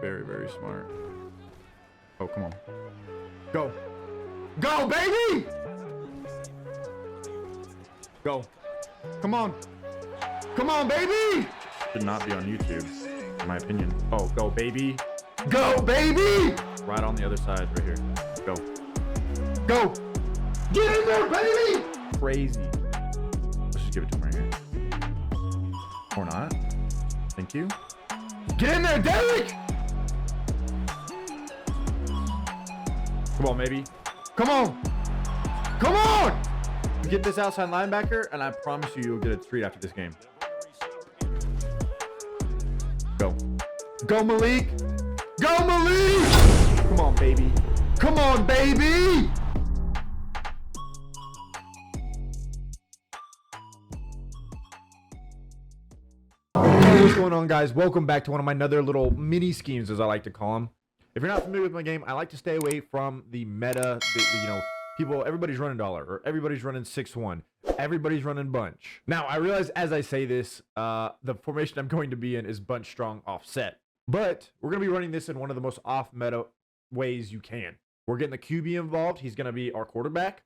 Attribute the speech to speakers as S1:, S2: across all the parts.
S1: Very, very smart. Oh, come on. Go. Go, baby! Go. Come on. Come on, baby! Should not be on YouTube, in my opinion. Oh, go, baby. Go, baby! Right on the other side, right here. Go. Go! Get in there, baby! Crazy. Let's just give it to him right here. Or not. Thank you. Get in there, Derek! Come on, baby. Come on! Come on! Get this outside linebacker, and I promise you, you'll get a treat after this game. Go. Go, Malik! Go, Malik! Come on, baby. Come on, baby! Hey, what's going on, guys? Welcome back to one of my other little mini schemes, as I like to call them. If you're not familiar with my game, I like to stay away from the meta, everybody's running dollar, or everybody's running 6-1, everybody's running bunch. Now, I realize as I say this, the formation I'm going to be in is bunch strong offset, but we're going to be running this in one of the most off meta ways you can. We're getting the QB involved. He's going to be our quarterback,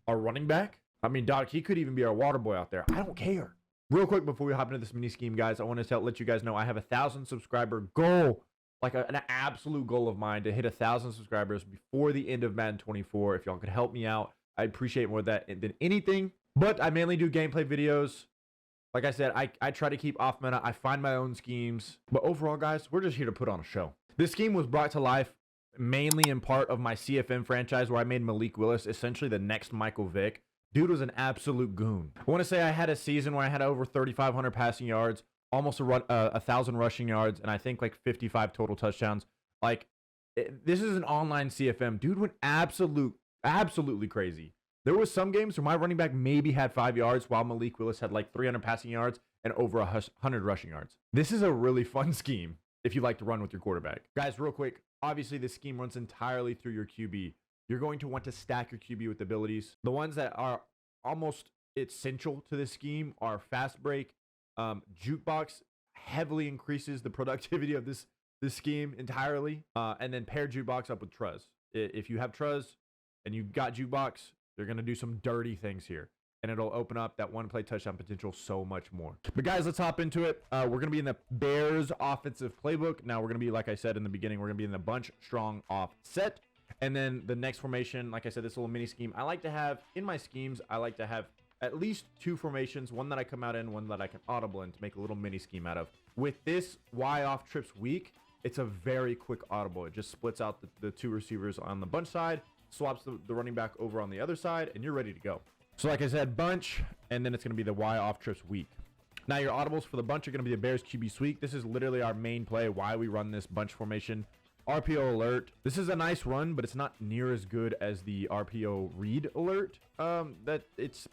S1: our running back. I mean, Doc, he could even be our water boy out there. I don't care. Real quick, before we hop into this mini scheme, guys, I want to let you guys know I have a 1,000 subscriber goal. Like an absolute goal of mine to hit 1,000 subscribers before the end of Madden 24. If y'all could help me out, I appreciate more of that than anything. But I mainly do gameplay videos. Like I said, I try to keep off meta. I find my own schemes. But overall, guys, we're just here to put on a show. This scheme was brought to life mainly in part of my CFM franchise, where I made Malik Willis essentially the next Michael Vick. Dude was an absolute goon. I want to say I had a season where I had over 3,500 passing yards, almost 1,000 rushing yards, and I think like 55 total touchdowns. Like, this is an online CFM. Dude went absolutely crazy. There was some games where my running back maybe had 5 yards, while Malik Willis had like 300 passing yards and over 100 rushing yards. This is a really fun scheme if you like to run with your quarterback. Guys, real quick, obviously this scheme runs entirely through your QB. You're going to want to stack your QB with abilities. The ones that are almost essential to this scheme are fast break. Jukebox heavily increases the productivity of this scheme entirely, and then pair jukebox up with Truz. If you have Truz and you've got jukebox, you're gonna do some dirty things here, and it'll open up that one play touchdown potential so much more. But guys, let's hop into it. We're gonna be in the Bears Offensive Playbook. Now we're gonna be, like I said in the beginning, we're gonna be in the bunch strong offset, and then the next formation, like I said, this little mini scheme I like to have in my schemes. I like to have at least 2 formations, one that I come out in, one that I can audible in to make a little mini scheme out of. With this Y off trips week, it's a very quick audible. It just splits out the 2 receivers on the bunch side, swaps the running back over on the other side, and you're ready to go. So like I said, bunch, and then it's going to be the Y off trips week. Now your audibles for the bunch are going to be the Bears QB sweep. This is literally our main play, why we run this bunch formation. RPO alert. This is a nice run, but it's not near as good as the RPO read alert. It's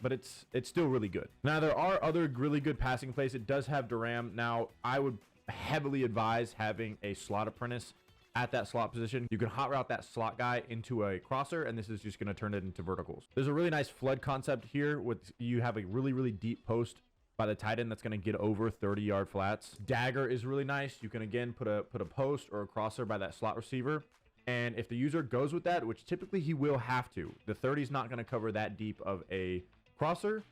S1: still really good. Now there are other really good passing plays. It does have Durham. Now I would heavily advise having a slot apprentice at that slot position. You can hot route that slot guy into a crosser, and this is just going to turn it into verticals. There's a really nice flood concept here with you have a really deep post by the tight end that's going to get over 30-yard flats. Dagger is really nice. You can again put a post or a crosser by that slot receiver, and if the user goes with that, which typically he will have to, the 30 is not going to cover that deep of a crosser.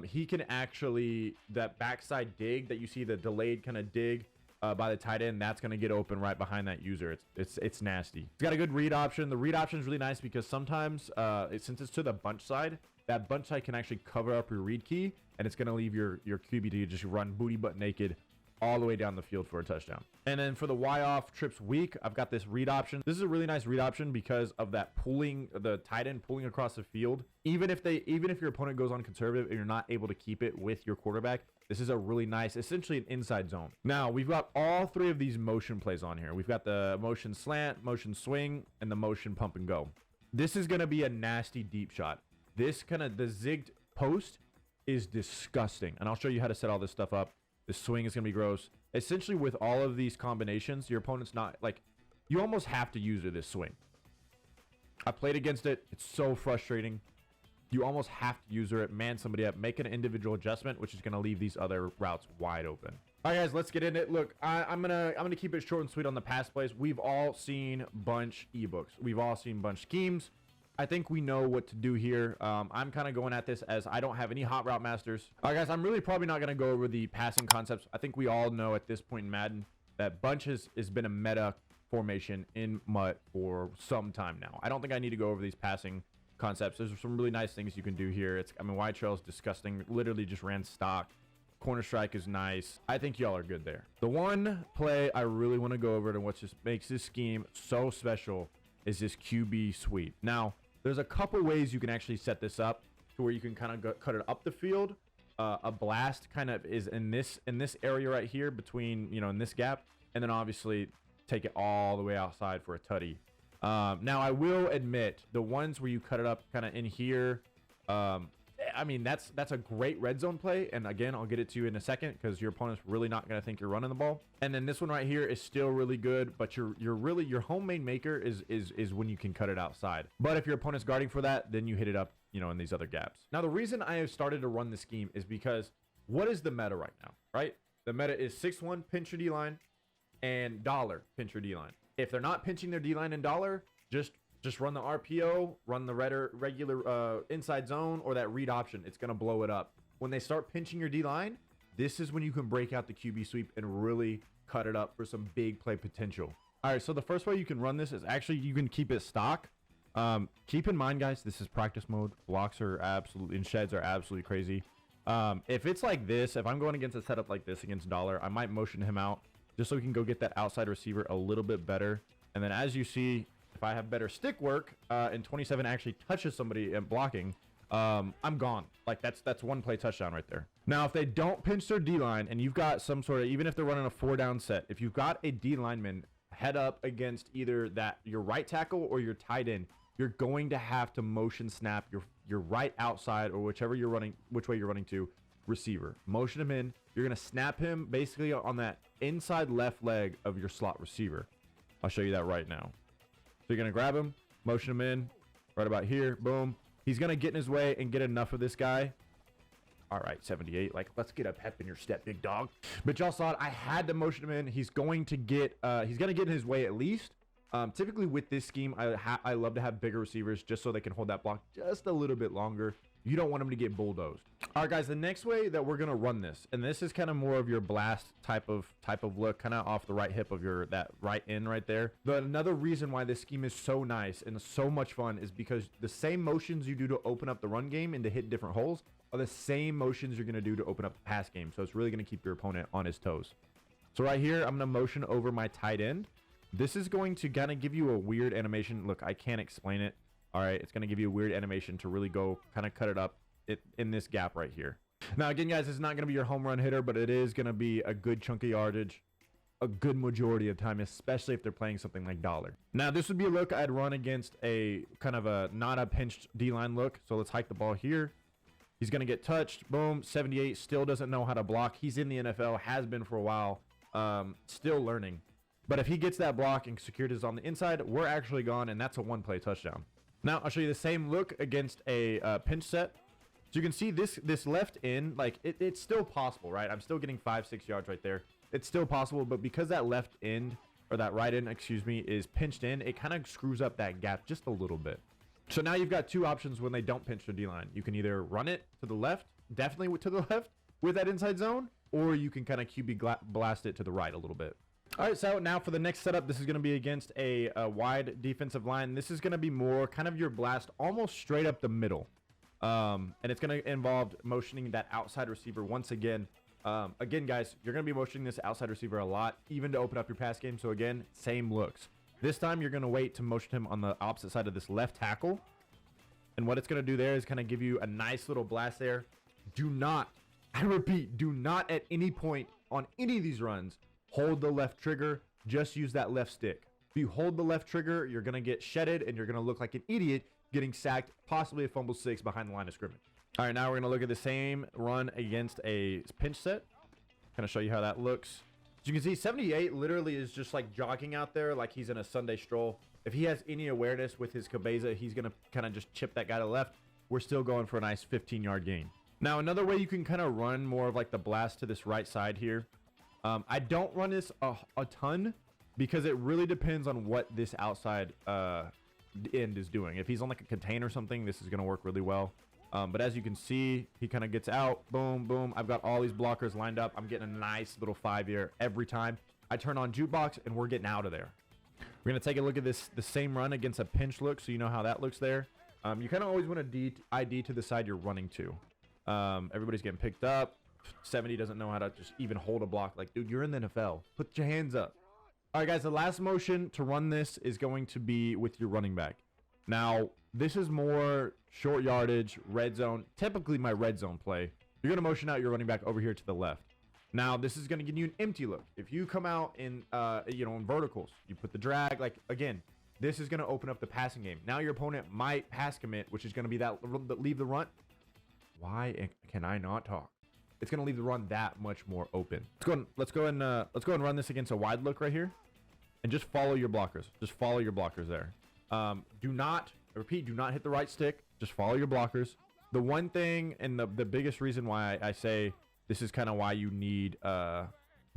S1: He can actually, that backside dig that you see, the delayed kind of dig by the tight end, that's going to get open right behind that user. It's nasty. It's got a good read option. The read option is really nice because sometimes since it's to the bunch side, that bunch side can actually cover up your read key, and it's going to leave your QB to just run booty butt naked all the way down the field for a touchdown. And then for the Y off trips week, I've got this read option. This is a really nice read option because of that pulling, the tight end pulling across the field. Even if your opponent goes on conservative and you're not able to keep it with your quarterback, this is a really nice, essentially an inside zone. Now we've got all 3 of these motion plays on here. We've got the motion slant, motion swing, and the motion pump and go. This is going to be a nasty deep shot. This kind of, the zigged post is disgusting. And I'll show you how to set all this stuff up. The swing is going to be gross. Essentially, with all of these combinations, your opponent's not, like, you almost have to use this swing. I played against it. It's so frustrating. You almost have to user it, man somebody up, make an individual adjustment, which is going to leave these other routes wide open. All right, guys, let's get into it. Look, I'm gonna keep it short and sweet on the pass plays. We've all seen bunch ebooks. We've all seen bunch schemes. I think we know what to do here. I'm kind of going at this as I don't have any hot route masters. All right, guys, I'm really probably not gonna go over the passing concepts. I think we all know at this point in Madden that bunch has been a meta formation in MUT for some time now. I don't think I need to go over these passing concepts. There's some really nice things you can do here. I mean, wide trail is disgusting. Literally just ran stock. Corner strike is nice. I think y'all are good there. The one play I really want to go over and what just makes this scheme so special is this QB sweep. Now, there's a couple ways you can actually set this up to where you can kind of cut it up the field. A blast kind of is in this area right here between, you know, in this gap, and then obviously take it all the way outside for a tutty. Now I will admit the ones where you cut it up kind of in here, I mean, that's a great red zone play. And again, I'll get it to you in a second because your opponent's really not going to think you're running the ball. And then this one right here is still really good, but you're really, your homemade maker is when you can cut it outside. But if your opponent's guarding for that, then you hit it up, you know, in these other gaps. Now, the reason I have started to run this scheme is because what is the meta right now, right? The meta is 6-1 pinch your D-line and dollar pinch your D-line. If they're not pinching their D-line and dollar, just run the RPO, run the regular inside zone or that read option. It's going to blow it up. When they start pinching your D-line, this is when you can break out the QB sweep and really cut it up for some big play potential. All right, so the first way you can run this is actually you can keep it stock. Keep in mind, guys, this is practice mode. Blocks are absolutely, and sheds are absolutely crazy. If it's like this, if I'm going against a setup like this against dollar, I might motion him out just so we can go get that outside receiver a little bit better. And then as you see, if I have better stick work and 27 actually touches somebody and blocking, I'm gone. Like that's one play touchdown right there. Now, if they don't pinch their D-line and you've got some sort of, even if they're running a 4-down set, if you've got a D lineman head up against either your right tackle or your tight end, you're going to have to motion snap your right outside or which way you're running to receiver. Motion him in. You're going to snap him basically on that inside left leg of your slot receiver. I'll show you that right now. So you're going to grab him, motion him in right about here. Boom. He's going to get in his way and get enough of this guy. All right, 78. Like, let's get a pep in your step, big dog. But y'all saw it. I had to motion him in. He's going to get in his way at least. Typically with this scheme, I love to have bigger receivers just so they can hold that block just a little bit longer. You don't want them to get bulldozed. All right, guys, the next way that we're going to run this, and this is kind of more of your blast type of look, kind of off the right hip of that right end right there. But another reason why this scheme is so nice and so much fun is because the same motions you do to open up the run game and to hit different holes are the same motions you're going to do to open up the pass game. So it's really going to keep your opponent on his toes. So right here, I'm going to motion over my tight end. This is going to kind of give you a weird animation. Look, I can't explain it. All right, it's going to give you a weird animation to really go kind of cut it up in this gap right here. Now, again, guys, it's not going to be your home run hitter, but it is going to be a good chunk of yardage a good majority of time, especially if they're playing something like dollar. Now, this would be a look I'd run against a kind of a not a pinched D-line look. So let's hike the ball here. He's going to get touched. Boom, 78, still doesn't know how to block. He's in the NFL, has been for a while, still learning. But if he gets that block and secured is on the inside, we're actually gone, and that's a one-play touchdown. Now, I'll show you the same look against a pinch set. So you can see this left end, like it's still possible, right? I'm still getting 5-6 yards right there. It's still possible, but because that left end, or that right end, excuse me, is pinched in, it kind of screws up that gap just a little bit. So now you've got two options when they don't pinch the D-line. You can either run it to the left, definitely to the left with that inside zone, or you can kind of QB blast it to the right a little bit. All right, so now for the next setup, this is going to be against a wide defensive line. This is going to be more kind of your blast almost straight up the middle. And it's going to involve motioning that outside receiver once again. Again, guys, you're going to be motioning this outside receiver a lot, even to open up your pass game. So again, same looks. This time you're going to wait to motion him on the opposite side of this left tackle. And what it's going to do there is kind of give you a nice little blast there. Do not, I repeat, do not at any point on any of these runs hold the left trigger. Just use that left stick. If you hold the left trigger, you're going to get shedded and you're going to look like an idiot getting sacked, possibly a fumble 6 behind the line of scrimmage. All right, now we're going to look at the same run against a pinch set. Kind of show you how that looks. As you can see, 78 literally is just like jogging out there like he's in a Sunday stroll. If he has any awareness with his cabeza, he's going to kind of just chip that guy to the left. We're still going for a nice 15-yard gain. Now, another way you can kind of run more of like the blast to this right side here I don't run this a ton because it really depends on what this outside end is doing. If he's on like a contain or something, this is going to work really well. But as you can see, he kind of gets out. Boom, boom. I've got all these blockers lined up. I'm getting a nice little 5-year every time. I turn on jukebox and we're getting out of there. We're going to take a look at the same run against a pinch look, so you know how that looks there. You kind of always want to ID to the side you're running to. Everybody's getting picked up. 70 doesn't know how to just even hold a block. Like, dude, you're in the NFL. Put your hands up. All right, guys, the last motion to run this is going to be with your running back. Now, this is more short yardage, red zone. Typically, my red zone play. You're going to motion out your running back over here to the left. Now, this is going to give you an empty look. If you come out in, in verticals, you put the drag. Like, again, this is going to open up the passing game. Now, your opponent might pass commit, which is going to be that leave the run. Why can I not talk? It's going to leave the run that much more open. Let's go and run this against a wide look right here. And just follow your blockers. Just follow your blockers there. Do not hit the right stick. Just follow your blockers. The one thing and the biggest reason why I say this is kind of why you need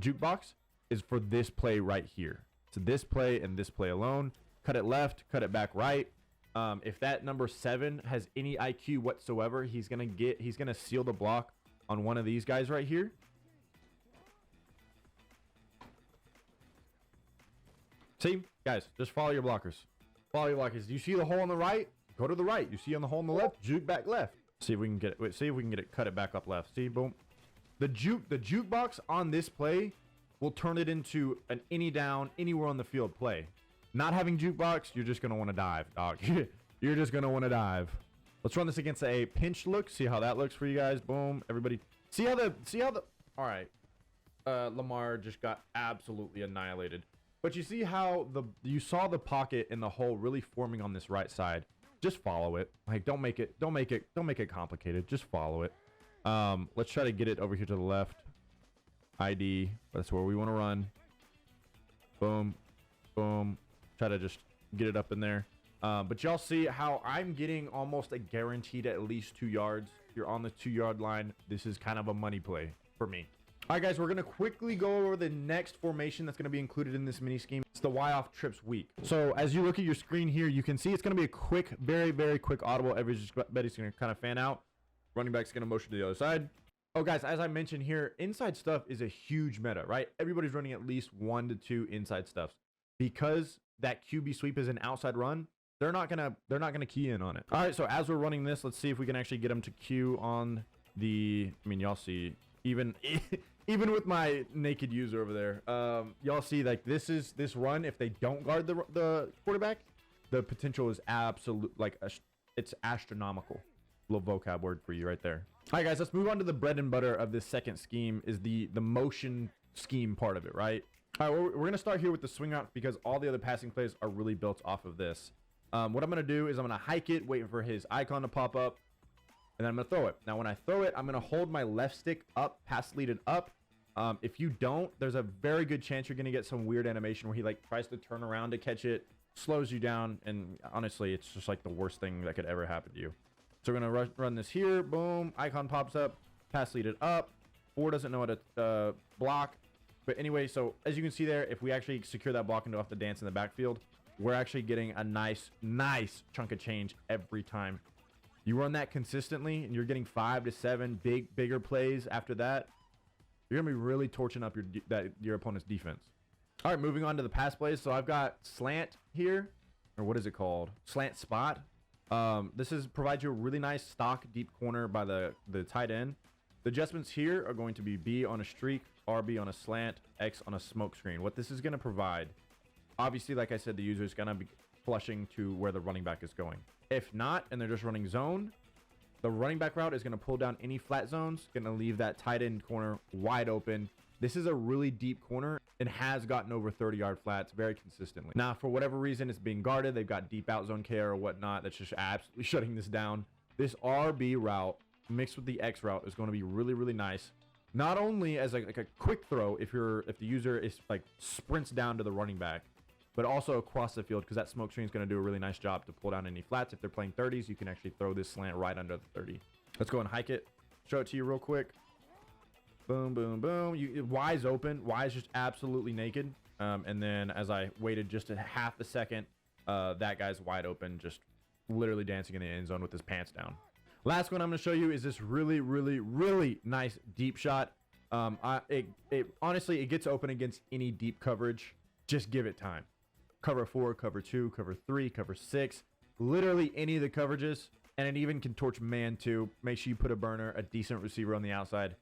S1: jukebox is for this play right here. So this play and this play alone. Cut it left, cut it back right. If that number 7 has any IQ whatsoever, he's gonna seal the block on one of these guys right here. See, guys, just follow your blockers. Follow your blockers. You see the hole on the right? Go to the right. You see on the hole on the left? Juke back left. See if we can get it. Wait, see if we can get it. Cut it back up left. See, boom. The jukebox on this play will turn it into an any down, anywhere on the field play. Not having jukebox, you're just gonna want to dive, dog. You're just gonna want to dive. Let's run this against a pinch look. See how that looks for you guys. Boom. Everybody. See how the. All right. Lamar just got absolutely annihilated. But you see how you saw the pocket and the hole really forming on this right side. Just follow it. Like, don't make it complicated. Just follow it. Let's try to get it over here to the left. ID. That's where we want to run. Boom. Boom. Try to just get it up in there. But y'all see how I'm getting almost a guaranteed at least 2 yards. If you're on the 2-yard line, this is kind of a money play for me. All right, guys, we're going to quickly go over the next formation that's going to be included in this mini scheme. It's the Y-off trips week. So as you look at your screen here, you can see it's going to be a quick, very, very quick audible. Everybody's going to kind of fan out. Running back's going to motion to the other side. Oh, guys, as I mentioned here, inside stuff is a huge meta, right? Everybody's running at least 1 to 2 inside stuffs. Because that QB sweep is an outside run, they're not gonna key in on it. All right, so as we're running this, let's see if we can actually get them to queue on the. I mean, y'all see even with my naked user over there, y'all see like this run. If they don't guard the quarterback, the potential is absolute, like it's astronomical. Little vocab word for you right there. All right, guys, let's move on to the bread and butter of this second scheme. Is the motion scheme part of it, right? All right, we're gonna start here with the swing route because all the other passing plays are really built off of this. What I'm gonna do is I'm gonna hike it, wait for his icon to pop up, and then I'm gonna throw it. Now, when I throw it, I'm gonna hold my left stick up, pass lead it up. If you don't, there's a very good chance you're gonna get some weird animation where he like tries to turn around to catch it, slows you down, and honestly, it's just like the worst thing that could ever happen to you. So we're gonna run this here. Boom, icon pops up, pass lead it up. 4 doesn't know how to block. But anyway, so as you can see there, if we actually secure that block and don't have to dance in the backfield, we're actually getting a nice chunk of change every time. You run that consistently and you're getting 5 to 7 bigger plays after that. You're gonna be really torching up your opponent's defense. All right, moving on to the pass plays. So I've got slant here, or what is it called? Slant spot. This provides you a really nice stock deep corner by the tight end. The adjustments here are going to be B on a streak, RB on a slant, X on a smoke screen. What this is going to provide, obviously, like I said, the user is going to be flushing to where the running back is going. If not, and they're just running zone, the running back route is going to pull down any flat zones, going to leave that tight end corner wide open. This is a really deep corner and has gotten over 30-yard flats very consistently. Now, for whatever reason, it's being guarded. They've got deep out zone care or whatnot. That's just absolutely shutting this down. This RB route mixed with the X route is going to be really, really nice. Not only as like a quick throw if the user is like sprints down to the running back, but also across the field because that smoke screen is going to do a really nice job to pull down any flats. If they're playing 30s, you can actually throw this slant right under the 30. Let's go and hike it. Show it to you real quick. Boom, boom, boom. Y's open. Y is just absolutely naked. And then as I waited just a half a second, that guy's wide open, just literally dancing in the end zone with his pants down. Last one I'm going to show you is this really, really, really nice deep shot. Honestly, it gets open against any deep coverage. Just give it time. Cover 4, cover 2, cover 3, cover 6. Literally any of the coverages. And it even can torch man too. Make sure you put a burner, a decent receiver on the outside.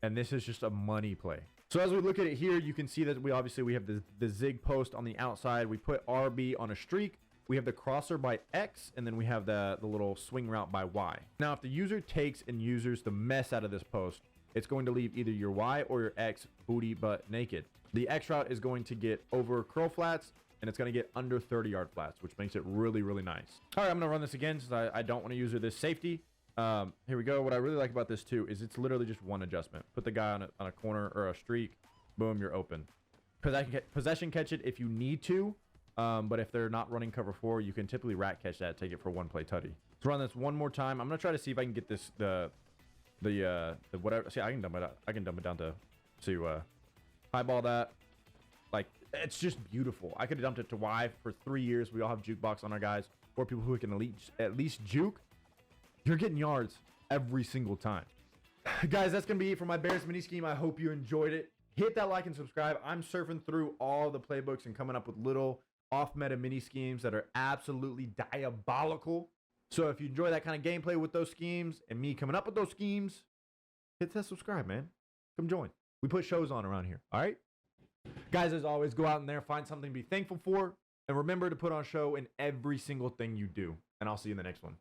S1: And this is just a money play. So as we look at it here, you can see that we have the zig post on the outside. We put RB on a streak. We have the crosser by X, and then we have the little swing route by Y. Now, if the user takes and uses the mess out of this post, it's going to leave either your Y or your X booty butt naked. The X route is going to get over curl flats, and it's going to get under 30-yard flats, which makes it really, really nice. All right, I'm going to run this again since I don't want to use this safety. Here we go. What I really like about this too is it's literally just one adjustment. Put the guy on a corner or a streak. Boom, you're open. Possession catch it if you need to. But if they're not running cover 4, you can typically rat catch that, take it for one play tutty. Let's run this one more time. I'm gonna try to see if I can get this the whatever. See, I can dumb it down to highball that. Like, it's just beautiful. I could have dumped it to Y for 3 years. We all have jukebox on our guys, or people who can at least juke. You're getting yards every single time. Guys, that's going to be it for my Bears mini scheme. I hope you enjoyed it. Hit that like and subscribe. I'm surfing through all the playbooks and coming up with little off-meta mini schemes that are absolutely diabolical. So if you enjoy that kind of gameplay with those schemes and me coming up with those schemes, hit that subscribe, man. Come join. We put shows on around here, all right? Guys, as always, go out in there, find something to be thankful for, and remember to put on show in every single thing you do. And I'll see you in the next one.